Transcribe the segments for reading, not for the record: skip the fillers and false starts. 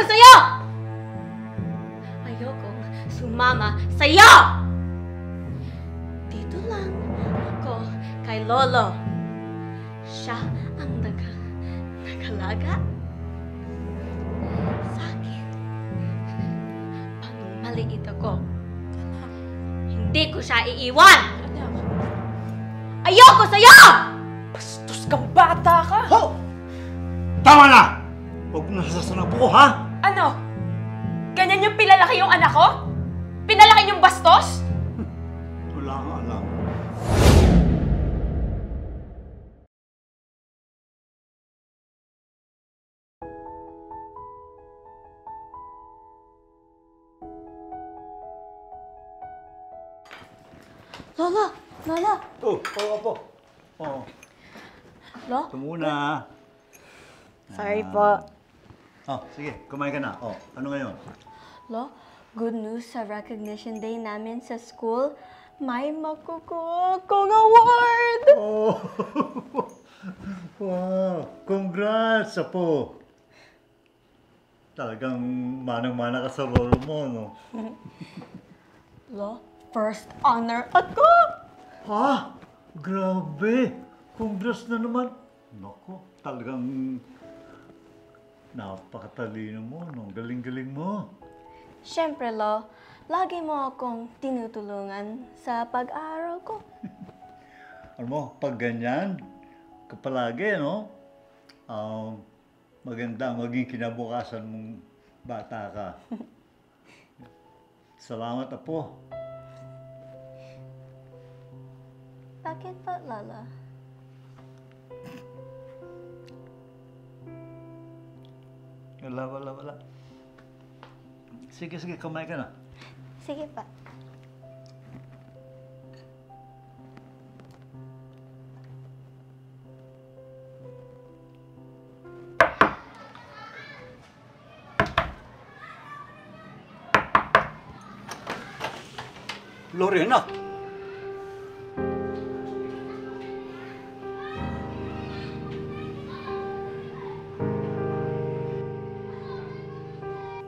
sa'yo! Ayokong sumama sa'yo! Dito lang ako kay Lolo. Siya ang nagalaga sa akin. Pang maliit ako, hindi ko siya iiwan! Ayoko sa'yo! Bastos kang bata ka! Ho! Tama na! Huwag mo nasasanap ko, ha? Ano? Ganyan yung pinalaki yung anak ko? Pinalaki yung bastos? Wala kang alam. Lola! Lola! Oh, po. Oh, Lo? ito muna. Sorry po. Oh, sige, kumain ka na. Oh, ano ngayon? Lo, good news sa recognition day namin sa school. May makukuha akong award! Oh! Wow! Congrats, Apo! Talagang manang-mana ka sa role mo, no? Lo, first honor ako! Ha? Grabe! Congrats na naman! Naku, talagang napakatalino mo, no? Galing-galing mo. Siyempre, Lo, lagi mo akong tinutulungan sa pag-aaral ko. Ano mo, pag ganyan, kapalagi, no? Maganda maging kinabukasan mong bata ka. Salamat, Apo. Bakit pa, Lola? Wala. Sige, kumain ka na. Sige pa. Lorena!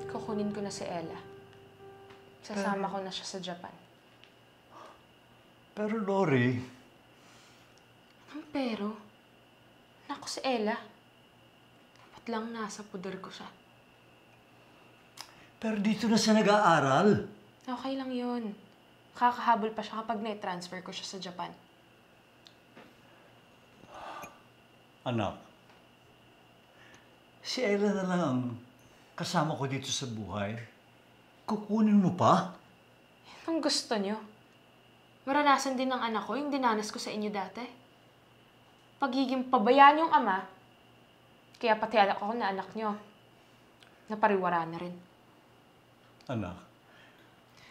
Kukunin ko na si Ella. Sasama ko na siya sa Japan. Pero Lori, Anong pero? Naku si Ella. Dapat lang nasa puder ko siya. pero dito na siya nag-aaral. Okay lang yun. Kakahabol pa siya kapag na-transfer ko siya sa Japan. Anak, si Ella na lang ang kasama ko dito sa buhay. Kukunin mo pa? Yan ang gusto niyo. Maranasan din ng anak ko yung dinanas ko sa inyo dati. Pagiging pabayaan yung ama, kaya pati ako na anak niyo, napariwara na rin. Anak,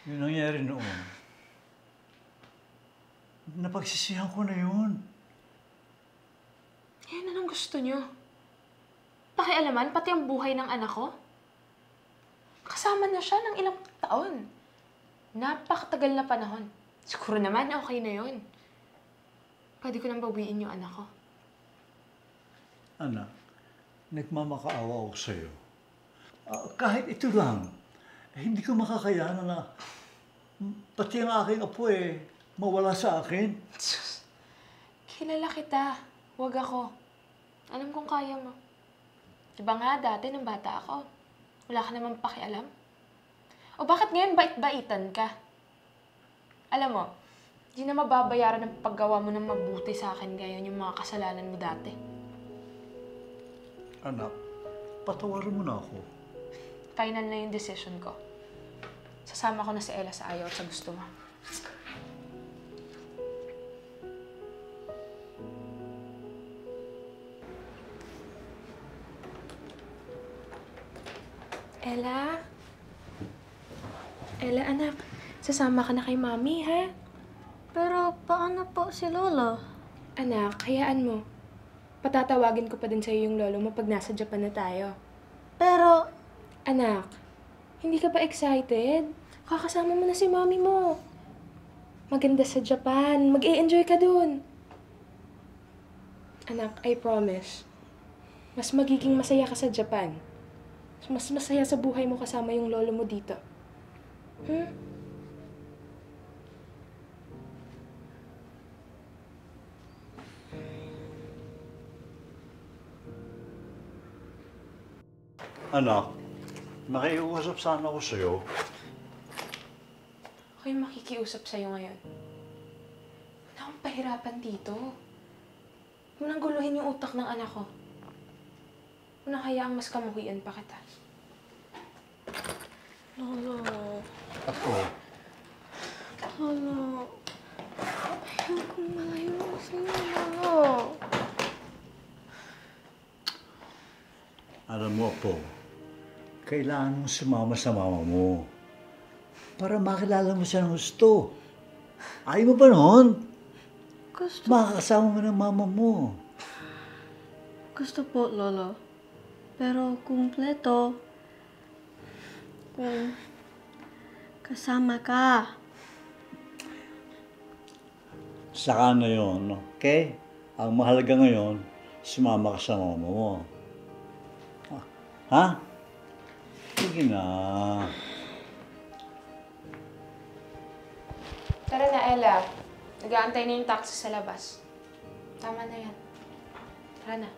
yun nangyari noon. Napagsisihan ko na yun. Yan ang gusto niyo. Pakialaman, pati ang buhay ng anak ko. Kasama na siya ng ilang taon. Napakatagal na panahon. Siguro naman, okay na yun. Pwede ko nang bawiin yung anak ko. Anak, nagmamakaawa ako sa'yo. Kahit ito lang, hindi ko makakayanan na pati ang aking apo mawala sa akin. Sus, kilala kita. Huwag ako. Alam kong kaya mo. Diba nga dati nung bata ako, wala ka namang pakialam? O bakit ngayon bait-baitan ka? Alam mo, di na mababayaran ng paggawa mo ng mabuti sa akin ngayon yung mga kasalanan mo dati. Anak, patawarin mo na ako. Final na yung decision ko. Sasama ko na si Ella sa ayaw at sa gusto mo. Ella? Ella, anak. Sasama ka na kay Mami, ha? Pero paano po si Lolo? Anak, hayaan mo. Patatawagin ko pa din sa'yo yung lolo mo pag nasa Japan na tayo. Pero, Anak, hindi ka ba excited? Kakasama mo na si Mami mo. Maganda sa Japan. Mag-e-enjoy ka dun. Anak, I promise. Mas magiging masaya ka sa Japan. Mas masaya sa buhay mo kasama yung lolo mo dito. Hmm? Anak, nakiusap sana ako sa'yo. Ako yung makikiusap sa'yo ngayon. Wala akong pahirapan dito. Huwag mo nang guluhin yung utak ng anak ko. Huwag mo nang hayaang mas kamuhian pa kita. Lolo. Ako, Lolo. Ayokong malayo sa'yo, Lolo. alam mo po, kailangan mong sumama sa mama mo para makilala mo siya ng gusto. Ayaw mo ba noon? Gusto, Makakasama mo ng mama mo. gusto po, Lolo. Pero kumpleto. Kung kasama ka. Saka na yun, okay? Ang mahalaga ngayon, sumama ka sa mama mo. Ha? Sige na. Tara na, Ella. Nag-aantay na yung taxi sa labas. Tama na yan. Tara na.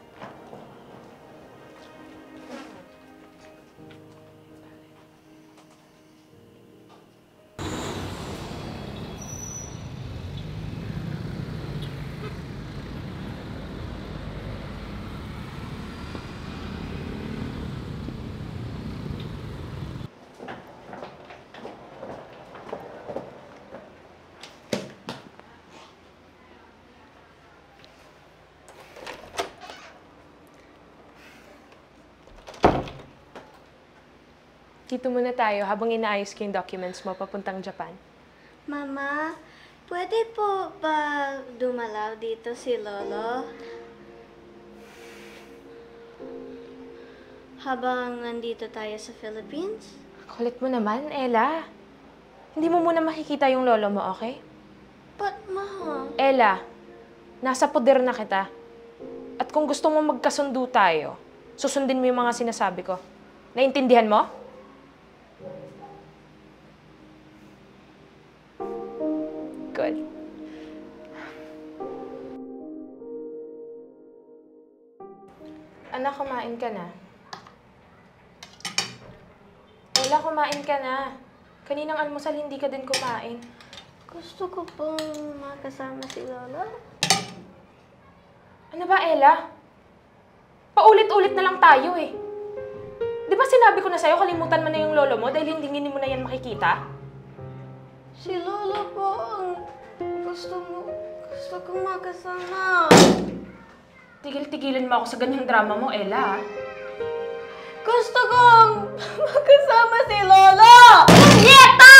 Dito muna tayo habang inaayos ko yung documents mo papuntang Japan. Mama, pwede po ba dumalaw dito si Lolo? Habang nandito tayo sa Philippines? Kulit mo naman, Ella. Hindi mo muna makikita yung lolo mo, okay? But, Ma, Ella, nasa poder na kita. At kung gusto mo magkasundo tayo, susundin mo yung mga sinasabi ko. Naintindihan mo? Good. Anak, kumain ka na. Ella, kumain ka na. Kaninang almusal, hindi ka din kumain. gusto ko pong makasama si Lolo. Ano ba, Ella? Paulit-ulit na lang tayo eh. Di ba sinabi ko na sa'yo, kalimutan mo na yung lolo mo dahil hindi mo na yan makikita? Si Lolo po ang gusto kong makasama. Tigil-tigilan mo ako sa ganyang drama mo, Ella. Gusto kong makasama si Lolo! Nieta!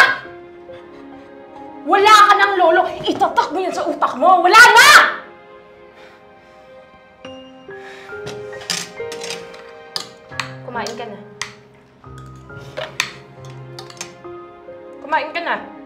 Wala ka ng lolo! Itatak mo yan sa utak mo! Wala na! Kumain ka na. Kumain ka na.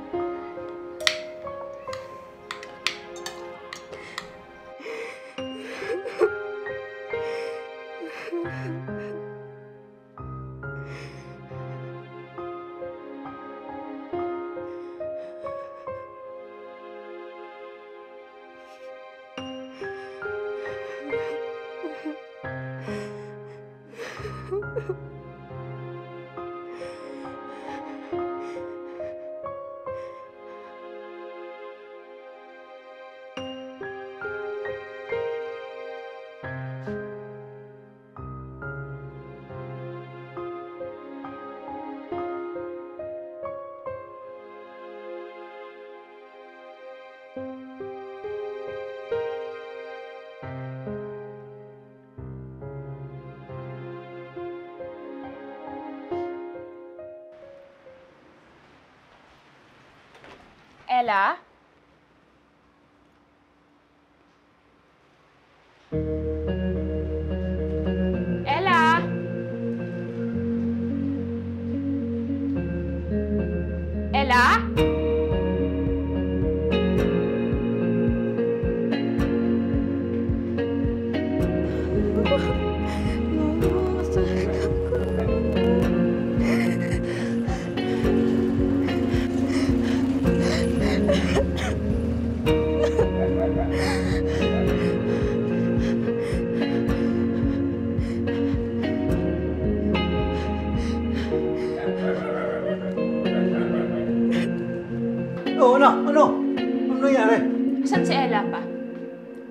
Ella? Ella? Ella? Lolo, sakit ako. Oo, anak. Ano? Ano nangyari? Asan si Ella pa?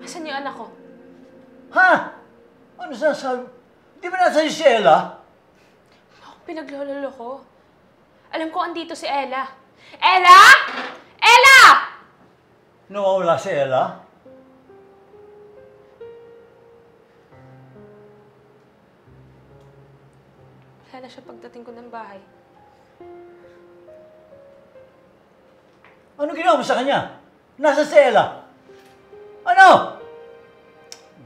Asan yung anak ko? Ha? Ano sinasabi? Di ba nasa si Ella? Ako pinaglololo ko. Alam ko andito si Ella. Ella! Ella! Nawawala si Ella? Wala na siya pagdating ko ng bahay. Ano ginawa mo sa kanya? Nasa si Ella? Ano?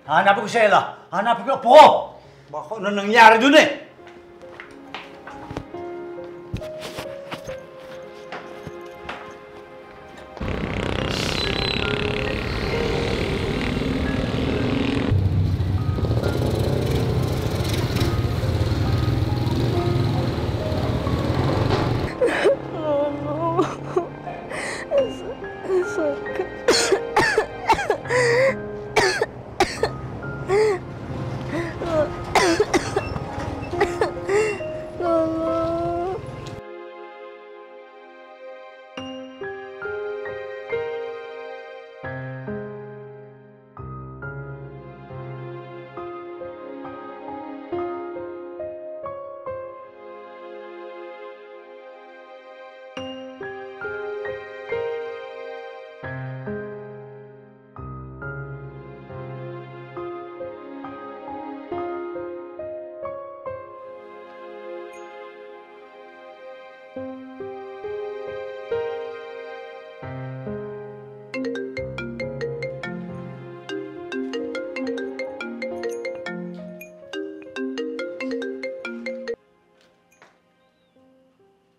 Hanapin ko si Ella. Hanapin ko apo ko. Baka ano nangyari dun eh.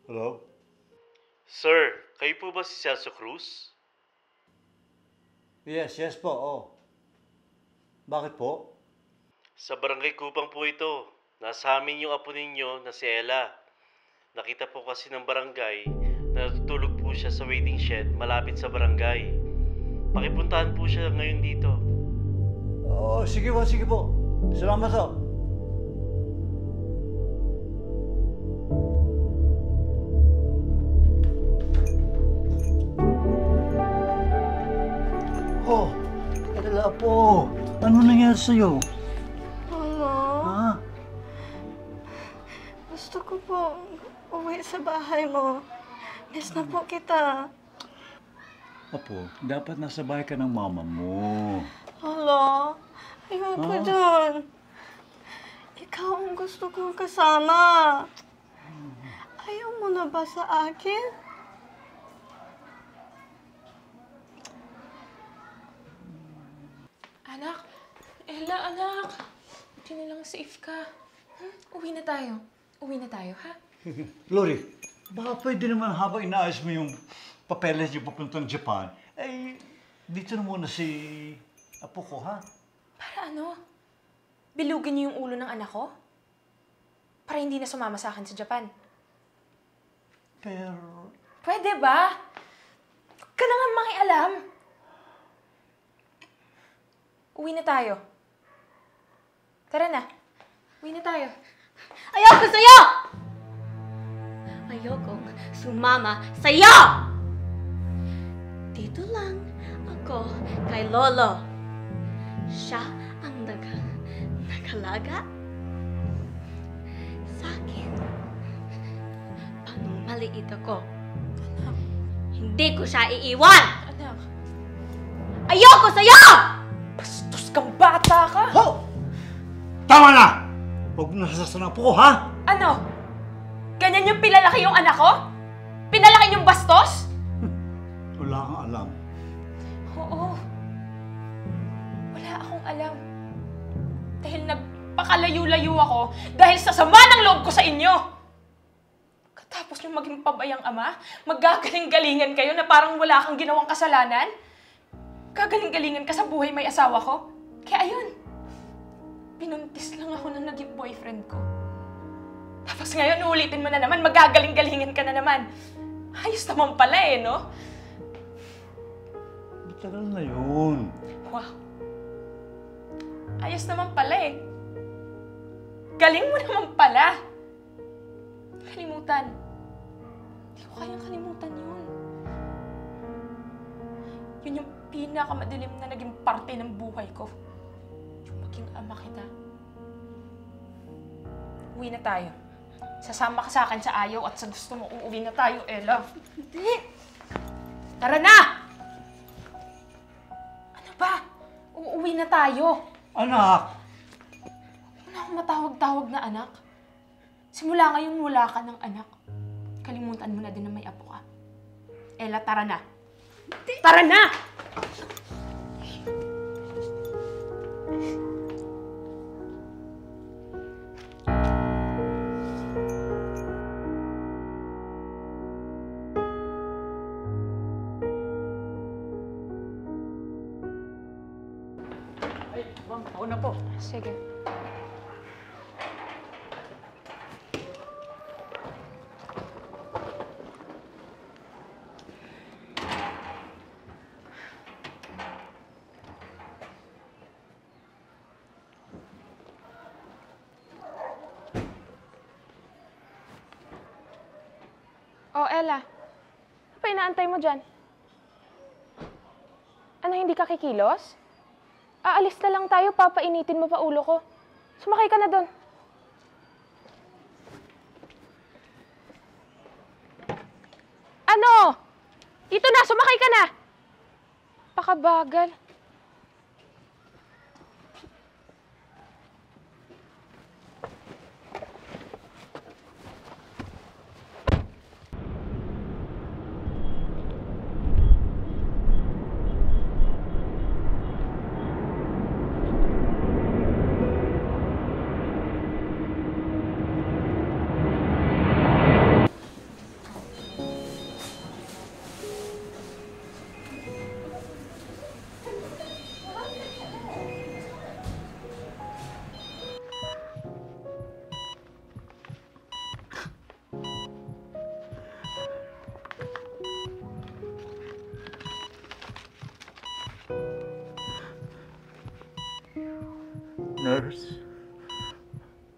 Hello? Sir, kayo po ba si Celso Cruz? Yes po, oh. Bakit po? Sa barangay Kupang po ito. Nasa amin yung apo ninyo na si Ella. Nakita po kasi ng barangay na natutulog po siya sa waiting shed malapit sa barangay. Pakipuntahan po siya ngayon dito. Oh, sige po, sige po. Salamat po. Oh, Ella po. Ano nangyari sa'yo? Mama, Ha? gusto ko po uwi sa bahay mo. Miss na po kita. Apo, dapat nasa bahay ka ng mama mo. Hala, ayoko Ah. dun. Ikaw ang gusto kong kasama. Ayaw mo na ba sa akin? Anak! Ella, anak! Buti na lang safe ka. Uwi na tayo. Uwi na tayo, ha? Lori, baka pwede naman habang inaayos mo yung papeles yung papuntang Japan, eh, dito na muna si apo ko, ha? Para ano? Bilugin niyo yung ulo ng anak ko? Para hindi na sumama sa akin sa Japan. Pero, Pwede ba? Huwag ka na nga makialam. Uwi na tayo. Tara na. Uwi na tayo. Ayoko sa'yo! Ayokong sumama sa'yo! Dito lang ako kay Lolo. Siya ang nagalaga sa akin. Panong maliit ako. Anak, Hindi ko siya iiwan! anak. Ayoko sa'yo! Bastos kang bata ka! ho! Tama na! Huwag mo nasasasan ang apo ko, ha? Ano? Ganyan yung pinalaki yung anak ko? Pinalaki yung bastos? Wala kang alam. Oo. Wala akong alam. Dahil nagpakalayo-layo ako dahil sa sama ng loob ko sa inyo. Katapos nyo maging pabayang ama, maggagaling-galingan kayo na parang wala kang ginawang kasalanan. Gagaling-galingan ka sa buhay may asawa ko. Kaya ayun, pinuntis lang ako ng naging boyfriend ko. Tapos ngayon, uulitin mo na naman, magagaling-galingan ka na naman. Ayos naman pala eh, no? Matagal na yun. Wow. Ayos naman pala eh. Galing mo naman pala. Kalimutan. Hindi ko kayang kalimutan yun. Yun yung pinakamadilim na naging parte ng buhay ko. Yung maging ama kita. Uwi na tayo. Sasama ka sa akin sa ayaw at sa gusto mo, uuwi na tayo, Ella. Hindi! Tara na! Ano ba? Uuwi na tayo. Anak! Huwag na akong matawag-tawag na anak. Simula ngayon, wala ka ng anak. Kalimutan mo na din na may apo ka. Ella, tara na. Tara na! Ay, ma'am, ako na po. Sige. Oh, Ella. Ano pa inaantay mo dyan? Ano, hindi ka kikilos? Aalis na lang tayo, papainitin mo pa ulo ko. Sumakay ka na doon. Ano? Dito na, sumakay ka na! Pakabagal. Nurse,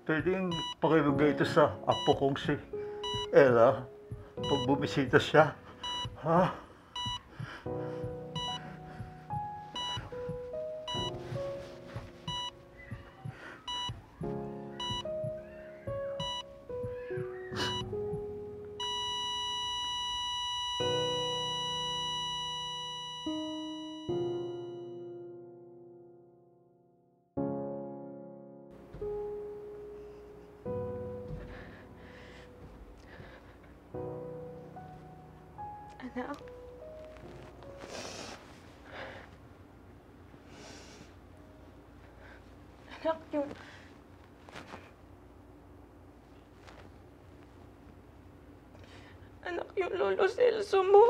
pwedeng pakibigay ito sa apo kong si Ella pag bumisita siya. Ha? Anak. Anak, yung... Anak, yung lolo Celso mo.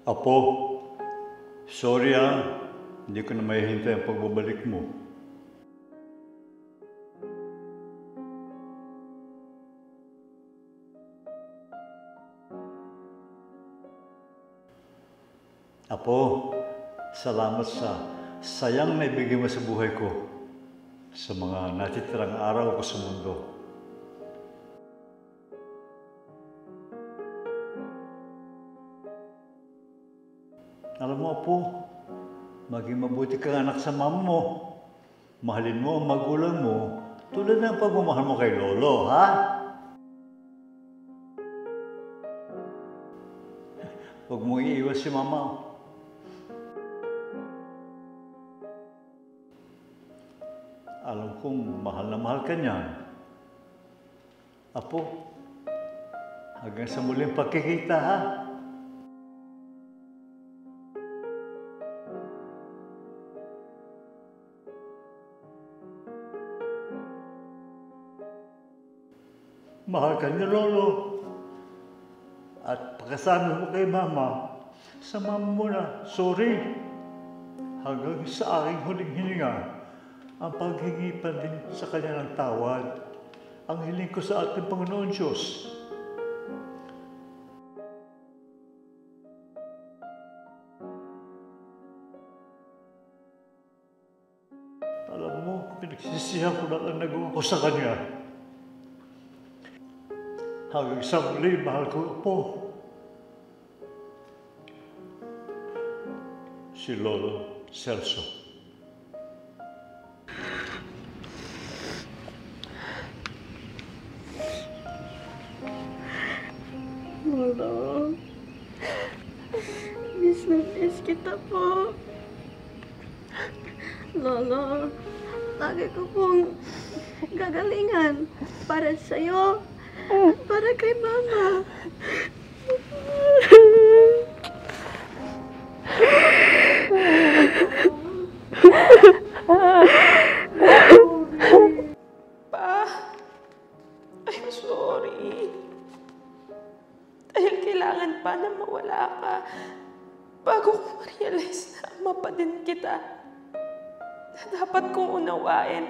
Apo, sorry hindi ko na mahihintay ang pagbabalik mo. Apo, salamat sa sayang na ibigay mo sa buhay ko sa mga natitirang araw ko sa mundo. Alam mo, Apo, maging mabuti kang anak sa mama mo. Mahalin mo ang magulang mo tulad ng pagmamahal mo kay Lolo, ha? Huwag mong iiwas si Mama. Alam kong mahal na mahal ka niyan. Apo, hanggang sa muling pagkikita, ha? Mahal ka niya, Lolo. At pagkasama mo kay Mama, sa Mama mo na, sorry. Hanggang sa aking huling hininga, ang paghingi pa din sa kanya ng tawad. Ang hiling ko sa ating Panginoon Diyos. Alam mo, pinagsisihan ko lang ang nagawa ko sa kanya. Hanggang sa muli, mahal ko po. Si Lolo Celso. Lolo, miss na miss kita po. Lolo, lagi ko pong gagalingan para sa'yo. Para kay Mama. Pa, I'm sorry. Dahil kailangan pa na mawala ka bago ko ma-realize na ama pa din kita. Na dapat kong unawain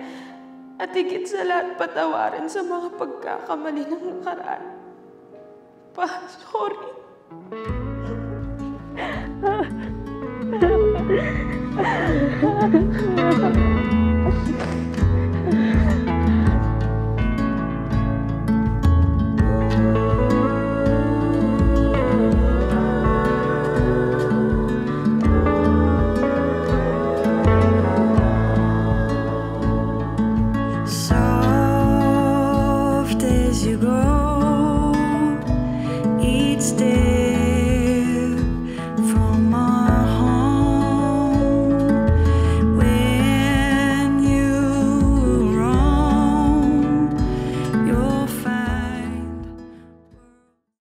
at higit sa lahat patawarin sa mga pagkakamali ng nakaraan. Pa, sorry.